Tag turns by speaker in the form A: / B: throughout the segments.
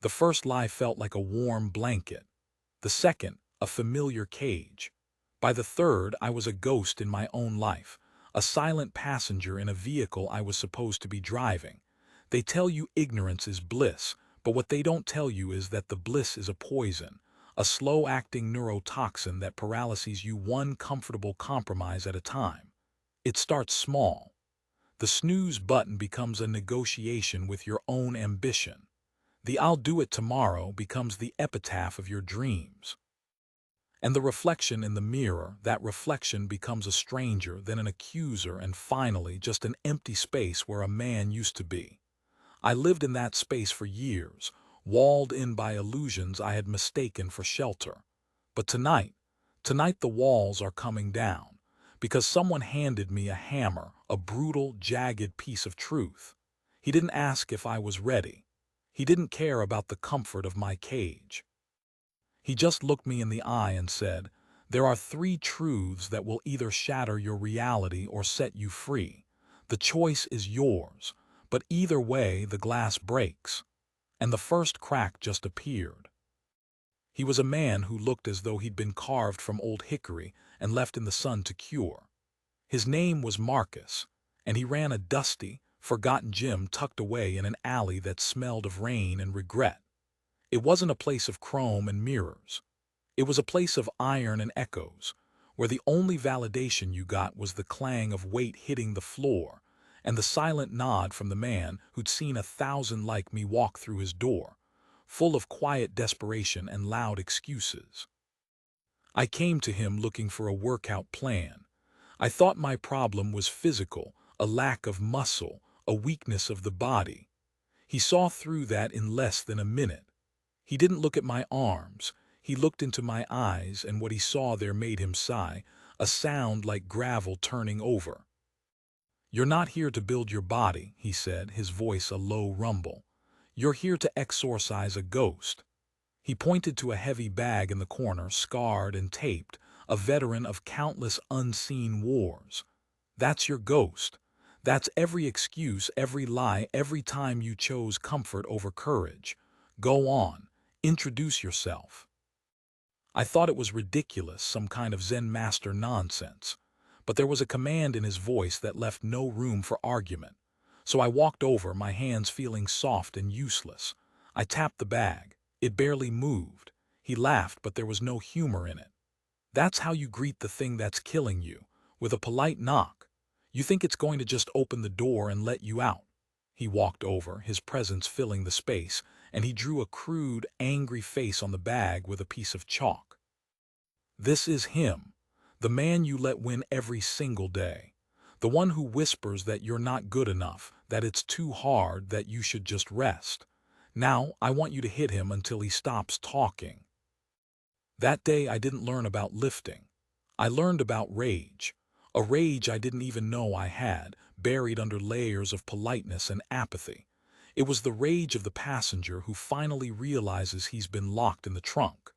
A: The first lie felt like a warm blanket. The second, a familiar cage. By the third, I was a ghost in my own life, a silent passenger in a vehicle I was supposed to be driving. They tell you ignorance is bliss, but what they don't tell you is that the bliss is a poison, a slow-acting neurotoxin that paralyzes you one comfortable compromise at a time. It starts small. The snooze button becomes a negotiation with your own ambition. The "I'll do it tomorrow" becomes the epitaph of your dreams. And the reflection in the mirror, that reflection becomes a stranger, then an accuser, and finally just an empty space where a man used to be. I lived in that space for years, walled in by illusions I had mistaken for shelter. But tonight the walls are coming down, because someone handed me a hammer, a brutal, jagged piece of truth. He didn't ask if I was ready. He didn't care about the comfort of my cage. He just looked me in the eye and said, "There are three truths that will either shatter your reality or set you free. The choice is yours, but either way the glass breaks." And the first crack just appeared. He was a man who looked as though he'd been carved from old hickory and left in the sun to cure. His name was Marcus, and he ran a dusty, forgotten gym tucked away in an alley that smelled of rain and regret. It wasn't a place of chrome and mirrors. It was a place of iron and echoes, where the only validation you got was the clang of weight hitting the floor and the silent nod from the man who'd seen 1,000 like me walk through his door, full of quiet desperation and loud excuses. I came to him looking for a workout plan. I thought my problem was physical, a lack of muscle, a weakness of the body. He saw through that in less than a minute. He didn't look at my arms. He looked into my eyes, and what he saw there made him sigh, a sound like gravel turning over. "You're not here to build your body," he said, his voice a low rumble. "You're here to exorcise a ghost." He pointed to a heavy bag in the corner, scarred and taped, a veteran of countless unseen wars. "That's your ghost. That's every excuse, every lie, every time you chose comfort over courage. Go on. Introduce yourself." I thought it was ridiculous, some kind of Zen master nonsense. But there was a command in his voice that left no room for argument. So I walked over, my hands feeling soft and useless. I tapped the bag. It barely moved. He laughed, but there was no humor in it. "That's how you greet the thing that's killing you, with a polite knock. You think it's going to just open the door and let you out." He walked over, his presence filling the space, and he drew a crude, angry face on the bag with a piece of chalk. "This is him, the man you let win every single day. The one who whispers that you're not good enough, that it's too hard, that you should just rest. Now, I want you to hit him until he stops talking." That day I didn't learn about lifting. I learned about rage. A rage I didn't even know I had, buried under layers of politeness and apathy. It was the rage of the passenger who finally realizes he's been locked in the trunk.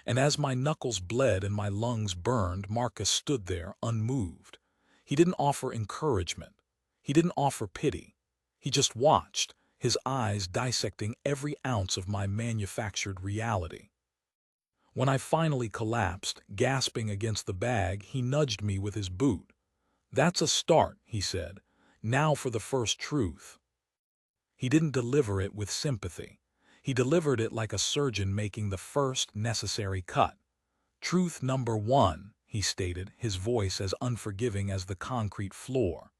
A: And as my knuckles bled and my lungs burned, Marcus stood there, unmoved. He didn't offer encouragement. He didn't offer pity. He just watched, his eyes dissecting every ounce of my manufactured reality. When I finally collapsed, gasping against the bag, he nudged me with his boot. "That's a start," he said. "Now for the first truth." He didn't deliver it with sympathy. He delivered it like a surgeon making the first necessary cut. "Truth number one," he stated, his voice as unforgiving as the concrete floor.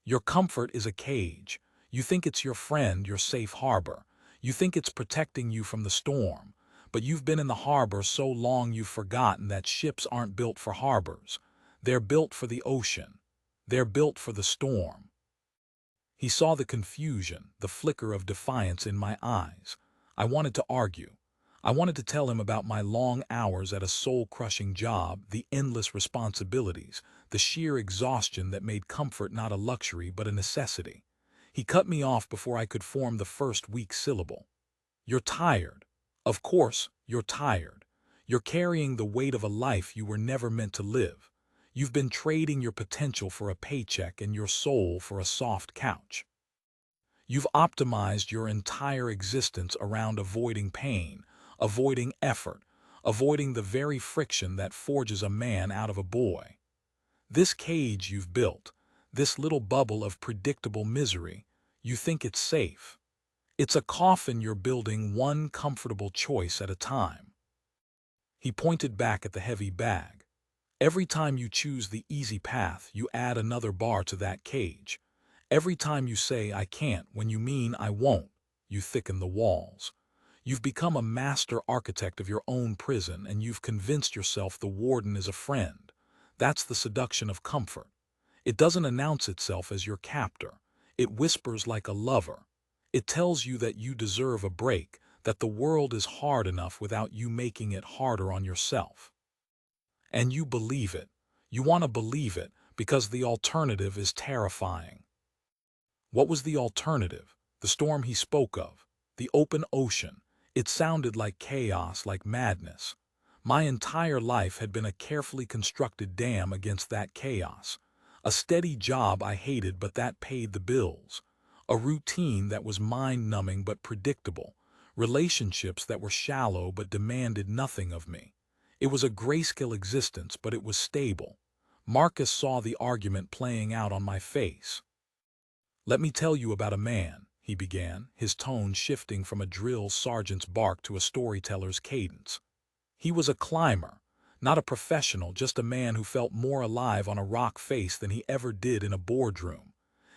A: "Your comfort is a cage. You think it's your friend, your safe harbor. You think it's protecting you from the storm. But you've been in the harbor so long you've forgotten that ships aren't built for harbors. They're built for the ocean. They're built for the storm." He saw the confusion, the flicker of defiance in my eyes. I wanted to argue. I wanted to tell him about my long hours at a soul-crushing job, the endless responsibilities, the sheer exhaustion that made comfort not a luxury but a necessity. He cut me off before I could form the first weak syllable. "You're tired. Of course, you're tired. You're carrying the weight of a life you were never meant to live. You've been trading your potential for a paycheck and your soul for a soft couch. You've optimized your entire existence around avoiding pain, avoiding effort, avoiding the very friction that forges a man out of a boy. This cage you've built, this little bubble of predictable misery, you think it's safe. It's a coffin you're building one comfortable choice at a time. He pointed back at the heavy bag. Every time you choose the easy path, you add another bar to that cage. Every time you say, "I can't," when you mean "I won't," you thicken the walls. You've become a master architect of your own prison, and you've convinced yourself the warden is a friend. That's the seduction of comfort. It doesn't announce itself as your captor. It whispers like a lover. It tells you that you deserve a break, that the world is hard enough without you making it harder on yourself. And you believe it. You want to believe it because the alternative is terrifying. What was the alternative? The storm he spoke of. The open ocean. It sounded like chaos, like madness. My entire life had been a carefully constructed dam against that chaos. A steady job I hated, but that paid the bills. A routine that was mind-numbing but predictable. Relationships that were shallow but demanded nothing of me. It was a grayscale existence, but it was stable. Marcus saw the argument playing out on my face. "Let me tell you about a man," he began, his tone shifting from a drill sergeant's bark to a storyteller's cadence. He was a climber, not a professional, just a man who felt more alive on a rock face than he ever did in a boardroom.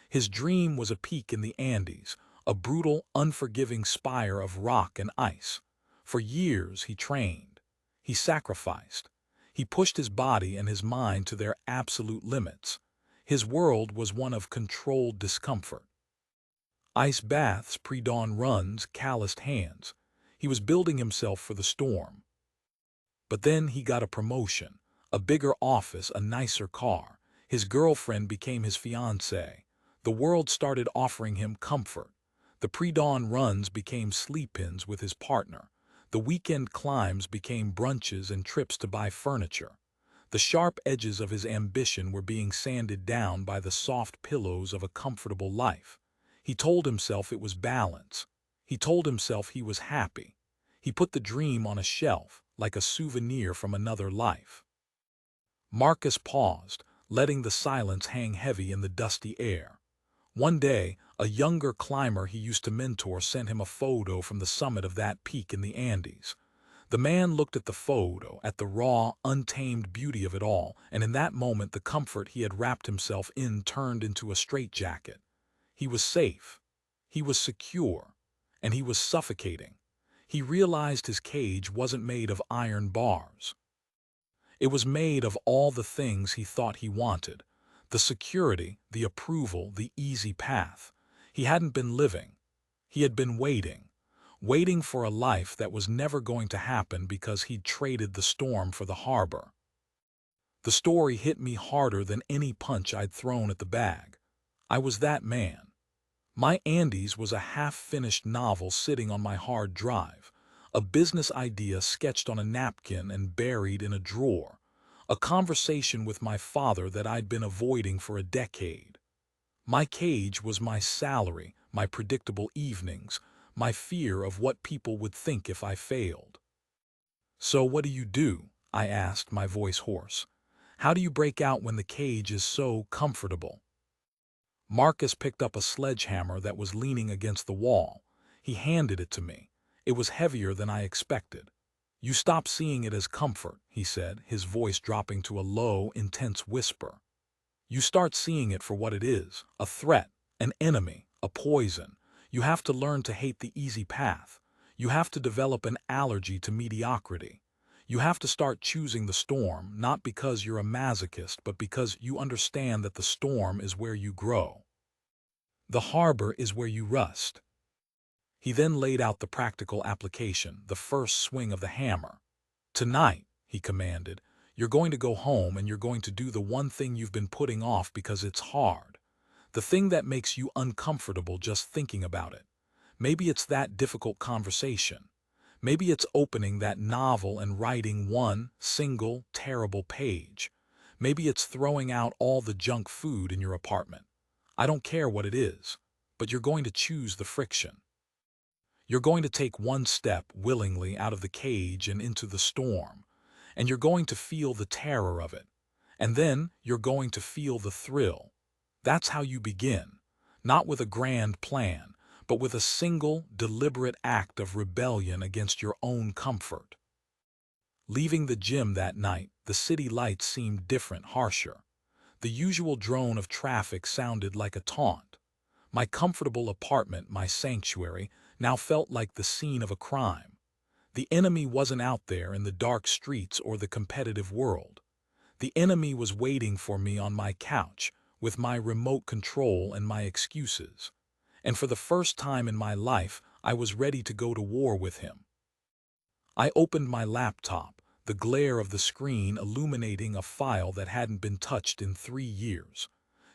A: His dream was a peak in the Andes, a brutal, unforgiving spire of rock and ice. For years he trained. He sacrificed. He pushed his body and his mind to their absolute limits. His world was one of controlled discomfort. Ice baths, pre-dawn runs, calloused hands. He was building himself for the storm. But then he got a promotion, a bigger office, a nicer car. His girlfriend became his fiancée. The world started offering him comfort. The pre-dawn runs became sleep-ins with his partner. The weekend climbs became brunches and trips to buy furniture. The sharp edges of his ambition were being sanded down by the soft pillows of a comfortable life. He told himself it was balance. He told himself he was happy. He put the dream on a shelf, like a souvenir from another life. Marcus paused, letting the silence hang heavy in the dusty air. One day, a younger climber he used to mentor sent him a photo from the summit of that peak in the Andes. The man looked at the photo, at the raw, untamed beauty of it all, and in that moment the comfort he had wrapped himself in turned into a straitjacket. He was safe. He was secure. And he was suffocating. He realized his cage wasn't made of iron bars. It was made of all the things he thought he wanted. The security, the approval, the easy path. He hadn't been living. He had been waiting for a life that was never going to happen because he'd traded the storm for the harbor. The story hit me harder than any punch I'd thrown at the bag. I was that man. My Andes was a half-finished novel sitting on my hard drive, a business idea sketched on a napkin and buried in a drawer, a conversation with my father that I'd been avoiding for a decade. My cage was my salary, my predictable evenings, my fear of what people would think if I failed. "So what do?" I asked, my voice hoarse. "How do you break out when the cage is so comfortable?" Marcus picked up a sledgehammer that was leaning against the wall. He handed it to me. It was heavier than I expected. "You stop seeing it as comfort," he said, his voice dropping to a low, intense whisper. "You start seeing it for what it is, a threat, an enemy, a poison. You have to learn to hate the easy path. You have to develop an allergy to mediocrity. You have to start choosing the storm, not because you're a masochist, but because you understand that the storm is where you grow. The harbor is where you rust." He then laid out the practical application, the first swing of the hammer. "Tonight," he commanded, "you're going to go home and you're going to do the one thing you've been putting off because it's hard. The thing that makes you uncomfortable just thinking about it. Maybe it's that difficult conversation. Maybe it's opening that novel and writing one single, terrible page. Maybe it's throwing out all the junk food in your apartment. I don't care what it is. but you're going to choose the friction. You're going to take one step willingly out of the cage and into the storm, and you're going to feel the terror of it. And then you're going to feel the thrill. That's how you begin, not with a grand plan, but with a single, deliberate act of rebellion against your own comfort. Leaving the gym that night, the city lights seemed different, harsher. The usual drone of traffic sounded like a taunt. My comfortable apartment, my sanctuary, now felt like the scene of a crime. The enemy wasn't out there in the dark streets or the competitive world. The enemy was waiting for me on my couch, with my remote control and my excuses. And for the first time in my life, I was ready to go to war with him. I opened my laptop, the glare of the screen illuminating a file that hadn't been touched in 3 years.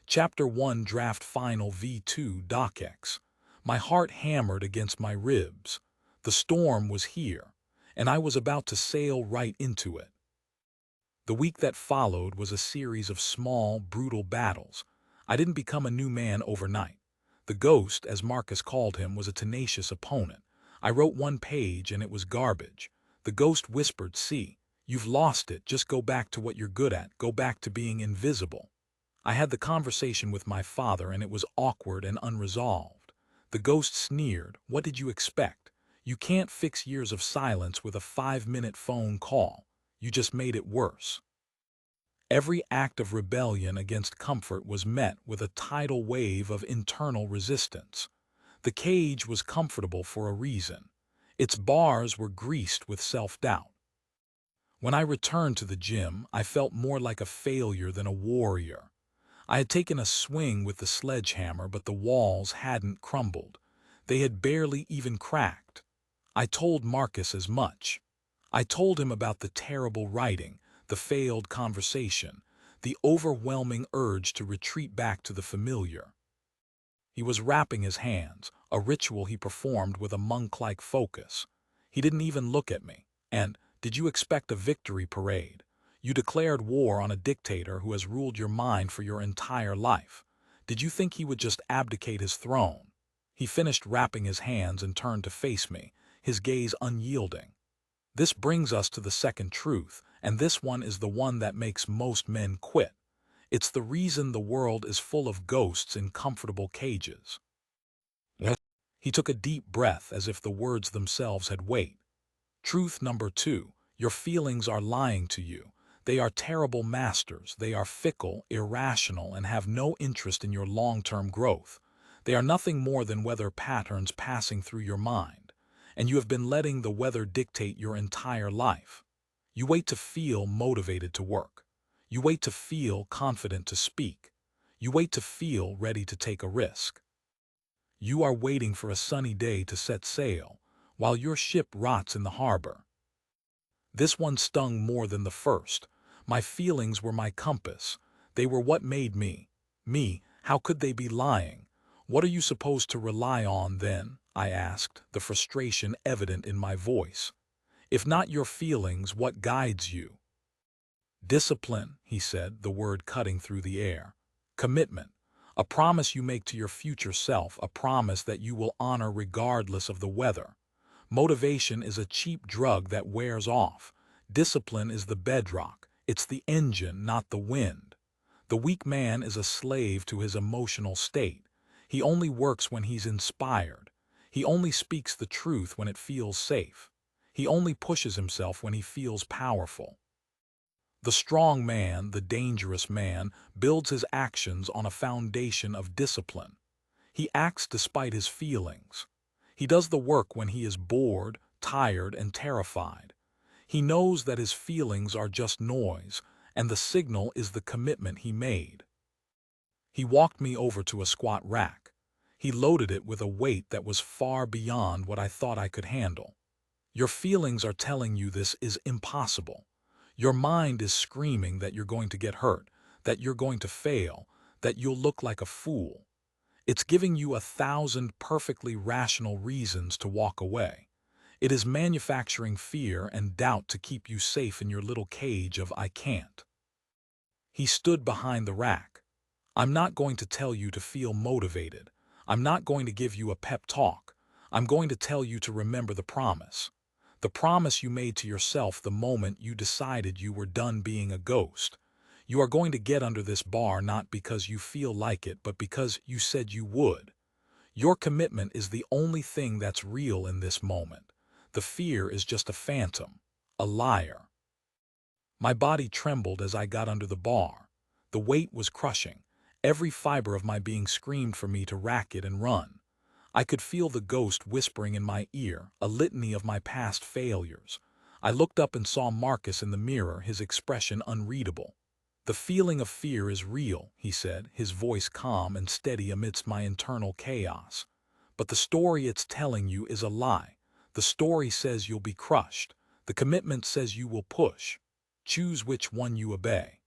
A: Chapter 1 Draft Final V2 DocX. My heart hammered against my ribs. The storm was here, and I was about to sail right into it. The week that followed was a series of small, brutal battles. I didn't become a new man overnight. The Ghost, as Marcus called him, was a tenacious opponent. I wrote 1 page and it was garbage. The Ghost whispered, "See, you've lost it, just go back to what you're good at, go back to being invisible." I had the conversation with my father and it was awkward and unresolved. The Ghost sneered, "What did you expect? You can't fix years of silence with a 5-minute phone call. You just made it worse." Every act of rebellion against comfort was met with a tidal wave of internal resistance. The cage was comfortable for a reason. Its bars were greased with self-doubt. When I returned to the gym, I felt more like a failure than a warrior. I had taken a swing with the sledgehammer, but the walls hadn't crumbled. They had barely even cracked. I told Marcus as much. I told him about the terrible writing, the failed conversation, the overwhelming urge to retreat back to the familiar. He was wrapping his hands, a ritual he performed with a monk-like focus. He didn't even look at me. And, did you expect a victory parade? You declared war on a dictator who has ruled your mind for your entire life. Did you think he would just abdicate his throne? He finished wrapping his hands and turned to face me, his gaze unyielding. This brings us to the second truth, and this one is the one that makes most men quit. It's the reason the world is full of ghosts in comfortable cages. Yes. He took a deep breath as if the words themselves had weight. Truth number 2, your feelings are lying to you. They are terrible masters. They are fickle, irrational, and have no interest in your long-term growth. They are nothing more than weather patterns passing through your mind, and you have been letting the weather dictate your entire life. You wait to feel motivated to work. You wait to feel confident to speak. You wait to feel ready to take a risk. You are waiting for a sunny day to set sail, while your ship rots in the harbor. This one stung more than the first. My feelings were my compass. They were what made me. Me, how could they be lying? What are you supposed to rely on then? I asked, the frustration evident in my voice. If not your feelings, what guides you? Discipline, he said, the word cutting through the air. Commitment, a promise you make to your future self, a promise that you will honor regardless of the weather. Motivation is a cheap drug that wears off. Discipline is the bedrock. It's the engine, not the wind. The weak man is a slave to his emotional state. He only works when he's inspired. He only speaks the truth when it feels safe. He only pushes himself when he feels powerful. The strong man, the dangerous man, builds his actions on a foundation of discipline. He acts despite his feelings. He does the work when he is bored, tired, and terrified. He knows that his feelings are just noise, and the signal is the commitment he made. He walked me over to a squat rack. He loaded it with a weight that was far beyond what I thought I could handle. Your feelings are telling you this is impossible. Your mind is screaming that you're going to get hurt, that you're going to fail, that you'll look like a fool. It's giving you 1,000 perfectly rational reasons to walk away. It is manufacturing fear and doubt to keep you safe in your little cage of "I can't." He stood behind the rack. I'm not going to tell you to feel motivated. I'm not going to give you a pep talk. I'm going to tell you to remember the promise. The promise you made to yourself the moment you decided you were done being a ghost. You are going to get under this bar not because you feel like it, but because you said you would. Your commitment is the only thing that's real in this moment. The fear is just a phantom, a liar. My body trembled as I got under the bar. The weight was crushing. Every fiber of my being screamed for me to rack it and run. I could feel the ghost whispering in my ear, a litany of my past failures. I looked up and saw Marcus in the mirror, his expression unreadable. "The feeling of fear is real," he said, his voice calm and steady amidst my internal chaos. "But the story it's telling you is a lie. The story says you'll be crushed. The commitment says you will push. Choose which one you obey."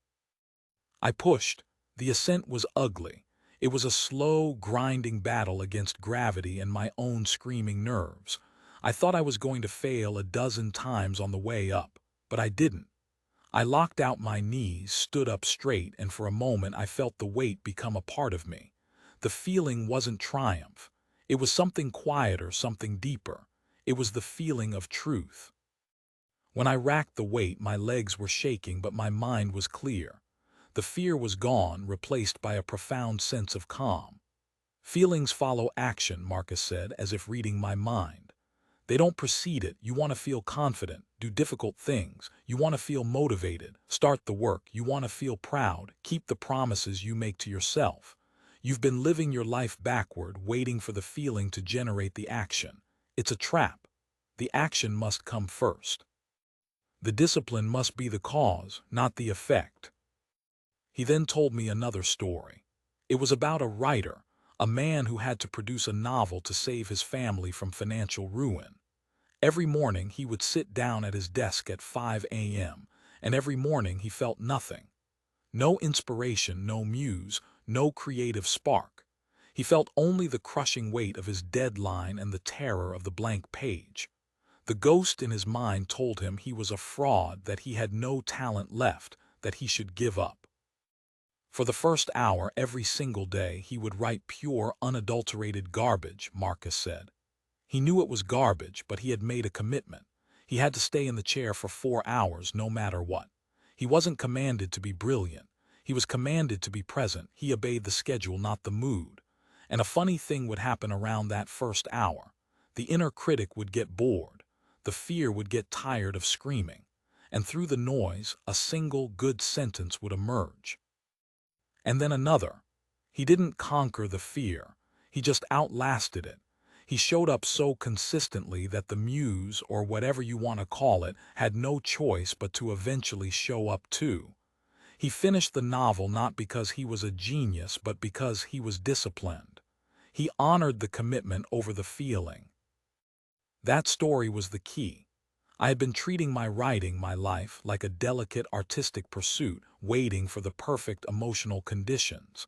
A: I pushed. The ascent was ugly. It was a slow, grinding battle against gravity and my own screaming nerves. I thought I was going to fail a dozen times on the way up, but I didn't. I locked out my knees, stood up straight, and for a moment I felt the weight become a part of me. The feeling wasn't triumph. It was something quieter, something deeper. It was the feeling of truth. When I racked the weight, my legs were shaking, but my mind was clear. The fear was gone, replaced by a profound sense of calm. "Feelings follow action," Marcus said, as if reading my mind. "They don't precede it. You want to feel confident, do difficult things. You want to feel motivated, start the work. You want to feel proud, keep the promises you make to yourself. You've been living your life backward, waiting for the feeling to generate the action. It's a trap. The action must come first. The discipline must be the cause, not the effect." He then told me another story. It was about a writer, a man who had to produce a novel to save his family from financial ruin. Every morning he would sit down at his desk at 5 a.m., and every morning he felt nothing. No inspiration, no muse, no creative spark. He felt only the crushing weight of his deadline and the terror of the blank page. The ghost in his mind told him he was a fraud, that he had no talent left, that he should give up. For the first hour every single day he would write pure, unadulterated garbage, Marcus said. He knew it was garbage, but he had made a commitment. He had to stay in the chair for 4 hours no matter what. He wasn't commanded to be brilliant. He was commanded to be present. He obeyed the schedule, not the mood. And a funny thing would happen around that first hour. The inner critic would get bored. The fear would get tired of screaming. And through the noise, a single good sentence would emerge. And then another. He didn't conquer the fear. He just outlasted it. He showed up so consistently that the muse, or whatever you want to call it, had no choice but to eventually show up too. He finished the novel not because he was a genius, but because he was disciplined. He honored the commitment over the feeling. That story was the key. I had been treating my writing, my life, like a delicate artistic pursuit, waiting for the perfect emotional conditions.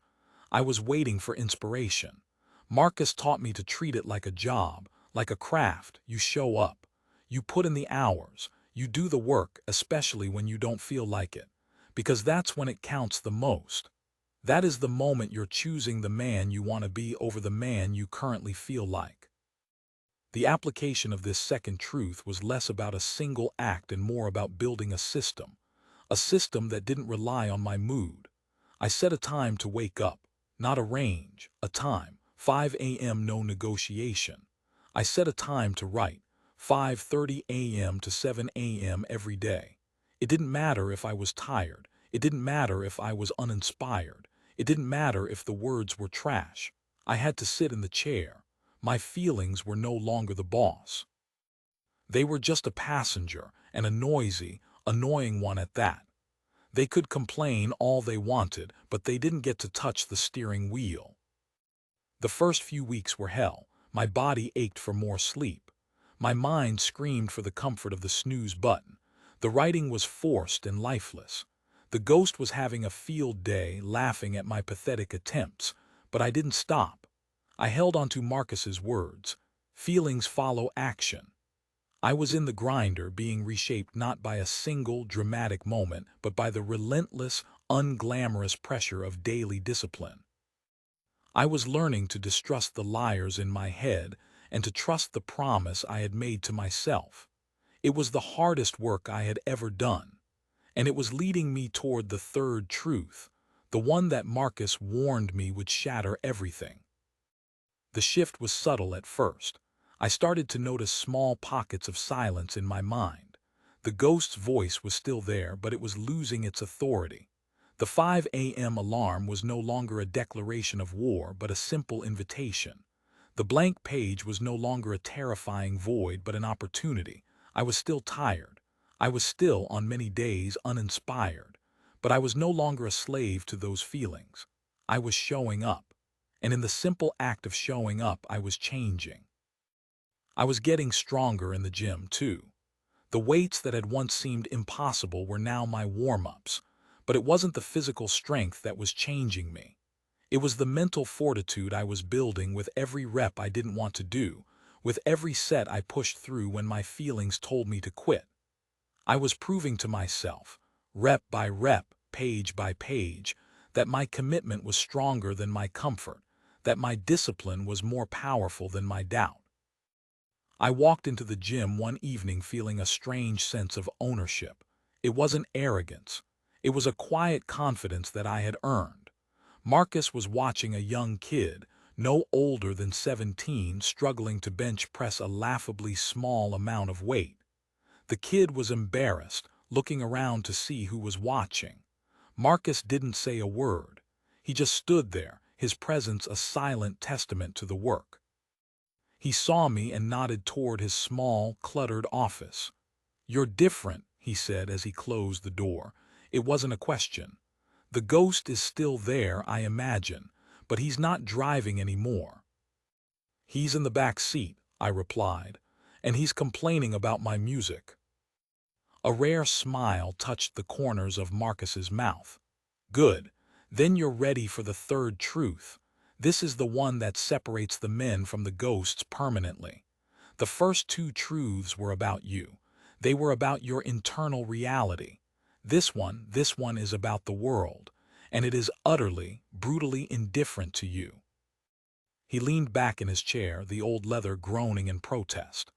A: I was waiting for inspiration. Marcus taught me to treat it like a job, like a craft. You show up. You put in the hours. You do the work, especially when you don't feel like it. Because that's when it counts the most. That is the moment you're choosing the man you want to be over the man you currently feel like. The application of this second truth was less about a single act and more about building a system that didn't rely on my mood. I set a time to wake up, not a range, a time, 5 a.m. no negotiation. I set a time to write, 5:30 a.m. to 7 a.m. every day. It didn't matter if I was tired. It didn't matter if I was uninspired. It didn't matter if the words were trash. I had to sit in the chair. My feelings were no longer the boss. They were just a passenger, and a noisy, annoying one at that. They could complain all they wanted, but they didn't get to touch the steering wheel. The first few weeks were hell. My body ached for more sleep. My mind screamed for the comfort of the snooze button. The writing was forced and lifeless. The ghost was having a field day, laughing at my pathetic attempts, but I didn't stop. I held on to Marcus's words. Feelings follow action. I was in the grinder, being reshaped not by a single dramatic moment, but by the relentless, unglamorous pressure of daily discipline. I was learning to distrust the liars in my head and to trust the promise I had made to myself. It was the hardest work I had ever done, and it was leading me toward the third truth, the one that Marcus warned me would shatter everything. The shift was subtle at first. I started to notice small pockets of silence in my mind. The ghost's voice was still there, but it was losing its authority. The 5 a.m. alarm was no longer a declaration of war, but a simple invitation. The blank page was no longer a terrifying void, but an opportunity. I was still tired. I was still, on many days, uninspired. But I was no longer a slave to those feelings. I was showing up. And in the simple act of showing up, I was changing. I was getting stronger in the gym, too. The weights that had once seemed impossible were now my warm-ups. But it wasn't the physical strength that was changing me. It was the mental fortitude I was building with every rep I didn't want to do, with every set I pushed through when my feelings told me to quit. I was proving to myself, rep by rep, page by page, that my commitment was stronger than my comfort, that my discipline was more powerful than my doubt. I walked into the gym one evening feeling a strange sense of ownership. It wasn't arrogance. It was a quiet confidence that I had earned. Marcus was watching a young kid, no older than 17, struggling to bench press a laughably small amount of weight. The kid was embarrassed, looking around to see who was watching. Marcus didn't say a word. He just stood there, his presence a silent testament to the work. He saw me and nodded toward his small, cluttered office. "You're different," he said as he closed the door. It wasn't a question. "The ghost is still there, I imagine, but he's not driving anymore." "He's in the back seat," I replied, "and he's complaining about my music." A rare smile touched the corners of Marcus's mouth. "Good. Then you're ready for the third truth. This is the one that separates the men from the ghosts permanently. The first two truths were about you. They were about your internal reality. This one is about the world, and it is utterly, brutally indifferent to you." He leaned back in his chair, the old leather groaning in protest.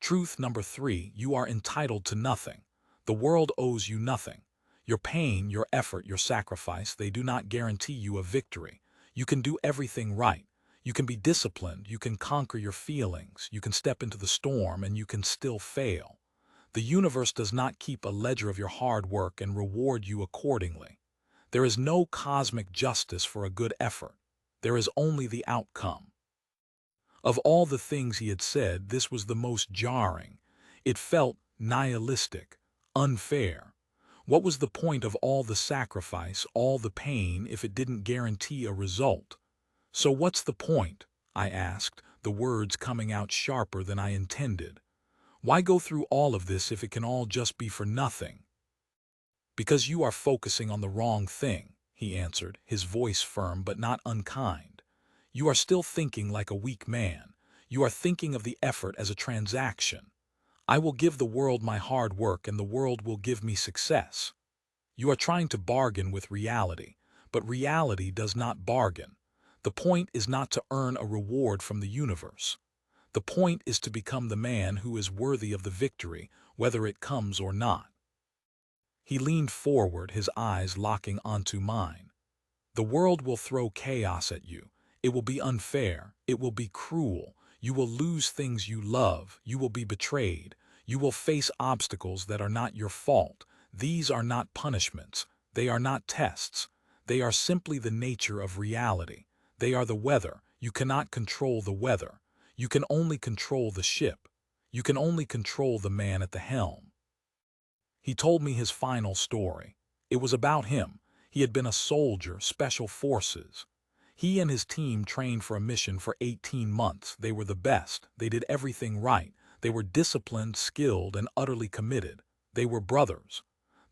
A: "Truth number 3, you are entitled to nothing. The world owes you nothing. Your pain, your effort, your sacrifice, they do not guarantee you a victory. You can do everything right. You can be disciplined, you can conquer your feelings, you can step into the storm, and you can still fail. The universe does not keep a ledger of your hard work and reward you accordingly. There is no cosmic justice for a good effort. There is only the outcome." Of all the things he had said, this was the most jarring. It felt nihilistic, unfair. What was the point of all the sacrifice, all the pain, if it didn't guarantee a result? "So what's the point?" I asked, the words coming out sharper than I intended. "Why go through all of this if it can all just be for nothing?" "Because you are focusing on the wrong thing," he answered, his voice firm but not unkind. "You are still thinking like a weak man. You are thinking of the effort as a transaction. I will give the world my hard work and the world will give me success. You are trying to bargain with reality, but reality does not bargain. The point is not to earn a reward from the universe. The point is to become the man who is worthy of the victory, whether it comes or not." He leaned forward, his eyes locking onto mine. "The world will throw chaos at you. It will be unfair. It will be cruel. You will lose things you love. You will be betrayed. You will face obstacles that are not your fault. These are not punishments. They are not tests. They are simply the nature of reality. They are the weather. You cannot control the weather. You can only control the ship. You can only control the man at the helm." He told me his final story. It was about him. He had been a soldier, special forces. He and his team trained for a mission for 18 months. They were the best. They did everything right. They were disciplined, skilled, and utterly committed. They were brothers.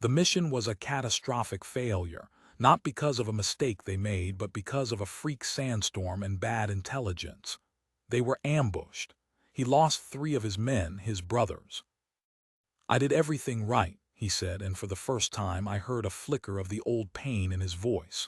A: The mission was a catastrophic failure, not because of a mistake they made, but because of a freak sandstorm and bad intelligence. They were ambushed. He lost 3 of his men, his brothers. "I did everything right," he said, and for the first time I heard a flicker of the old pain in his voice.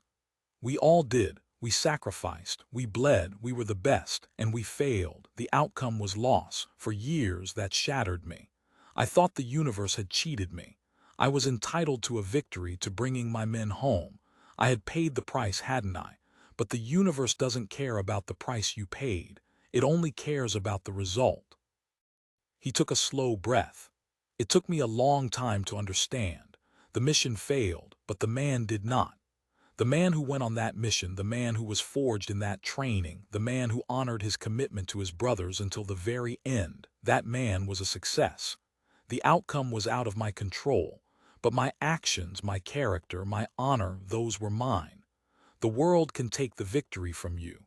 A: "We all did. We sacrificed, we bled, we were the best, and we failed. The outcome was loss. For years that shattered me. I thought the universe had cheated me. I was entitled to a victory, to bringing my men home. I had paid the price, hadn't I? But the universe doesn't care about the price you paid. It only cares about the result. He took a slow breath. It took me a long time to understand. The mission failed, but the man did not. The man who went on that mission, the man who was forged in that training, the man who honored his commitment to his brothers until the very end, that man was a success. The outcome was out of my control, but my actions, my character, my honor, those were mine. The world can take the victory from you,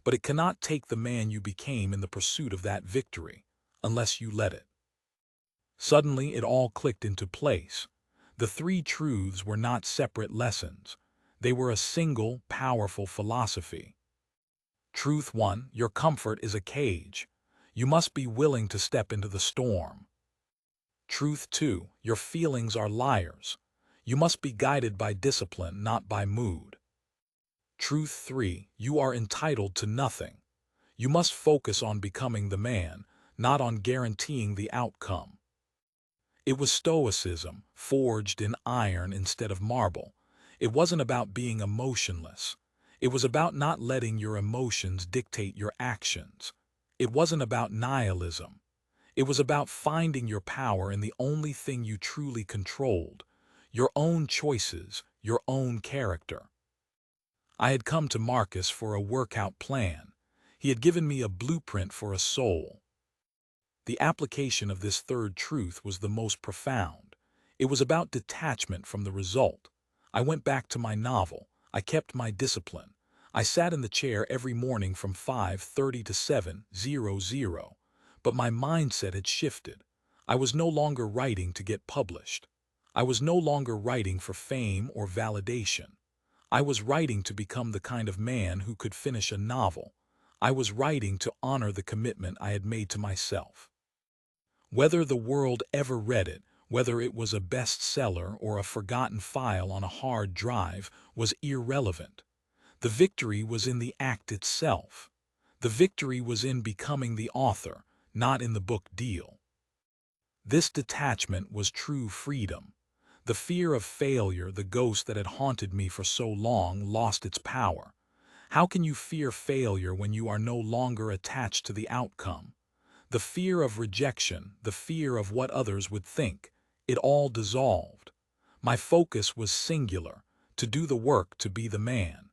A: but it cannot take the man you became in the pursuit of that victory, unless you let it. Suddenly it all clicked into place. The three truths were not separate lessons. They were a single, powerful philosophy. Truth 1: your comfort is a cage. You must be willing to step into the storm. Truth 2: your feelings are liars. You must be guided by discipline, not by mood. Truth 3: you are entitled to nothing. You must focus on becoming the man, not on guaranteeing the outcome. It was stoicism, forged in iron instead of marble. It wasn't about being emotionless. It was about not letting your emotions dictate your actions. It wasn't about nihilism. It was about finding your power in the only thing you truly controlled: your own choices, your own character. I had come to Marcus for a workout plan. He had given me a blueprint for a soul. The application of this third truth was the most profound. It was about detachment from the result. I went back to my novel. I kept my discipline. I sat in the chair every morning from 5:30 to 7:00. But my mindset had shifted. I was no longer writing to get published. I was no longer writing for fame or validation. I was writing to become the kind of man who could finish a novel. I was writing to honor the commitment I had made to myself. Whether the world ever read it, whether it was a bestseller or a forgotten file on a hard drive, was irrelevant. The victory was in the act itself. The victory was in becoming the author, not in the book deal. This detachment was true freedom. The fear of failure, the ghost that had haunted me for so long, lost its power. How can you fear failure when you are no longer attached to the outcome? The fear of rejection, the fear of what others would think, it all dissolved. My focus was singular: to do the work, to be the man.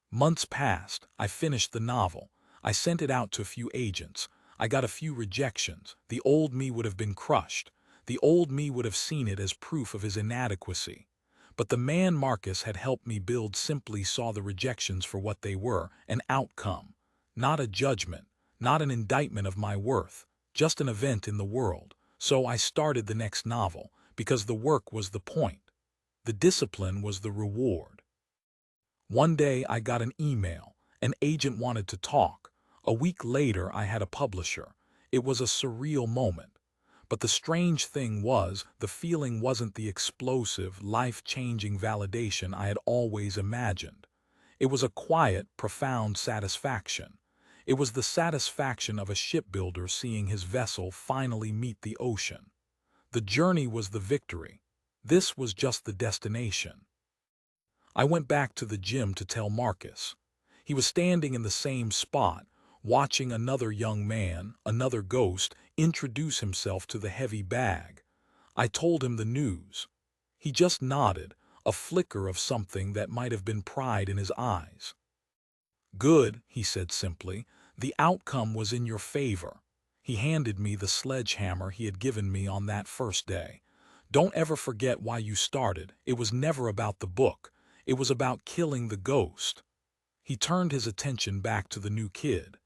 A: Months passed. I finished the novel. I sent it out to a few agents. I got a few rejections. The old me would have been crushed. The old me would have seen it as proof of his inadequacy. But the man Marcus had helped me build simply saw the rejections for what they were: an outcome, not a judgment, not an indictment of my worth, just an event in the world. So I started the next novel, because the work was the point. The discipline was the reward. One day I got an email. An agent wanted to talk. A week later I had a publisher. It was a surreal moment. But the strange thing was, the feeling wasn't the explosive, life-changing validation I had always imagined. It was a quiet, profound satisfaction. It was the satisfaction of a shipbuilder seeing his vessel finally meet the ocean. The journey was the victory. This was just the destination. I went back to the gym to tell Marcus. He was standing in the same spot, watching another young man, another ghost, introduce himself to the heavy bag. I told him the news. He just nodded, a flicker of something that might have been pride in his eyes. "Good," he said simply. "The outcome was in your favor." He handed me the sledgehammer he had given me on that first day. "Don't ever forget why you started. It was never about the book. It was about killing the ghost." He turned his attention back to the new kid.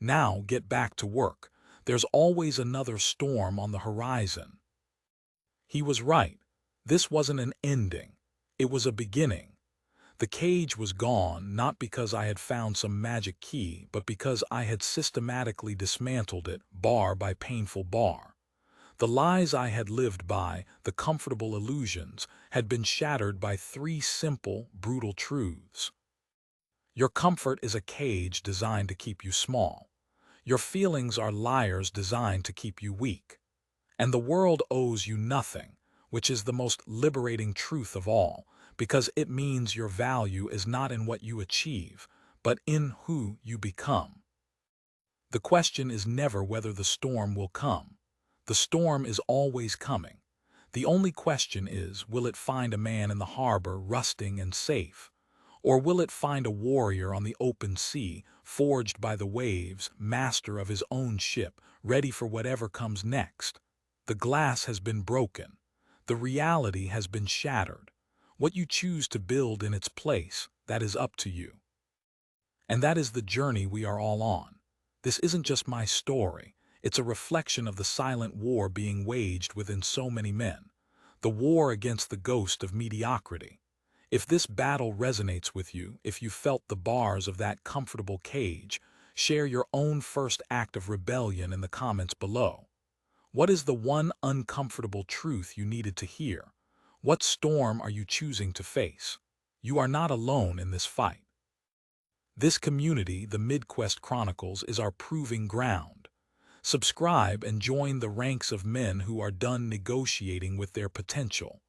A: "Now get back to work. There's always another storm on the horizon." He was right. This wasn't an ending. It was a beginning. The cage was gone, not because I had found some magic key, but because I had systematically dismantled it, bar by painful bar. The lies I had lived by, the comfortable illusions, had been shattered by three simple, brutal truths. Your comfort is a cage designed to keep you small. Your feelings are liars designed to keep you weak. And the world owes you nothing, which is the most liberating truth of all, because it means your value is not in what you achieve, but in who you become. The question is never whether the storm will come. The storm is always coming. The only question is, will it find a man in the harbor rusting and safe? Or will it find a warrior on the open sea, forged by the waves, master of his own ship, ready for whatever comes next? The glass has been broken. The reality has been shattered. What you choose to build in its place, that is up to you. And that is the journey we are all on. This isn't just my story. It's a reflection of the silent war being waged within so many men. The war against the ghost of mediocrity. If this battle resonates with you, if you felt the bars of that comfortable cage, share your own first act of rebellion in the comments below. What is the one uncomfortable truth you needed to hear? What storm are you choosing to face? You are not alone in this fight. This community, the MidQuest Chronicles, is our proving ground. Subscribe and join the ranks of men who are done negotiating with their potential.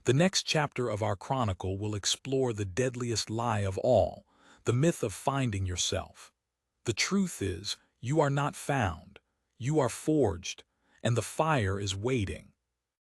A: The next chapter of our chronicle will explore the deadliest lie of all, the myth of finding yourself. The truth is, you are not found. You are forged, and the fire is waiting.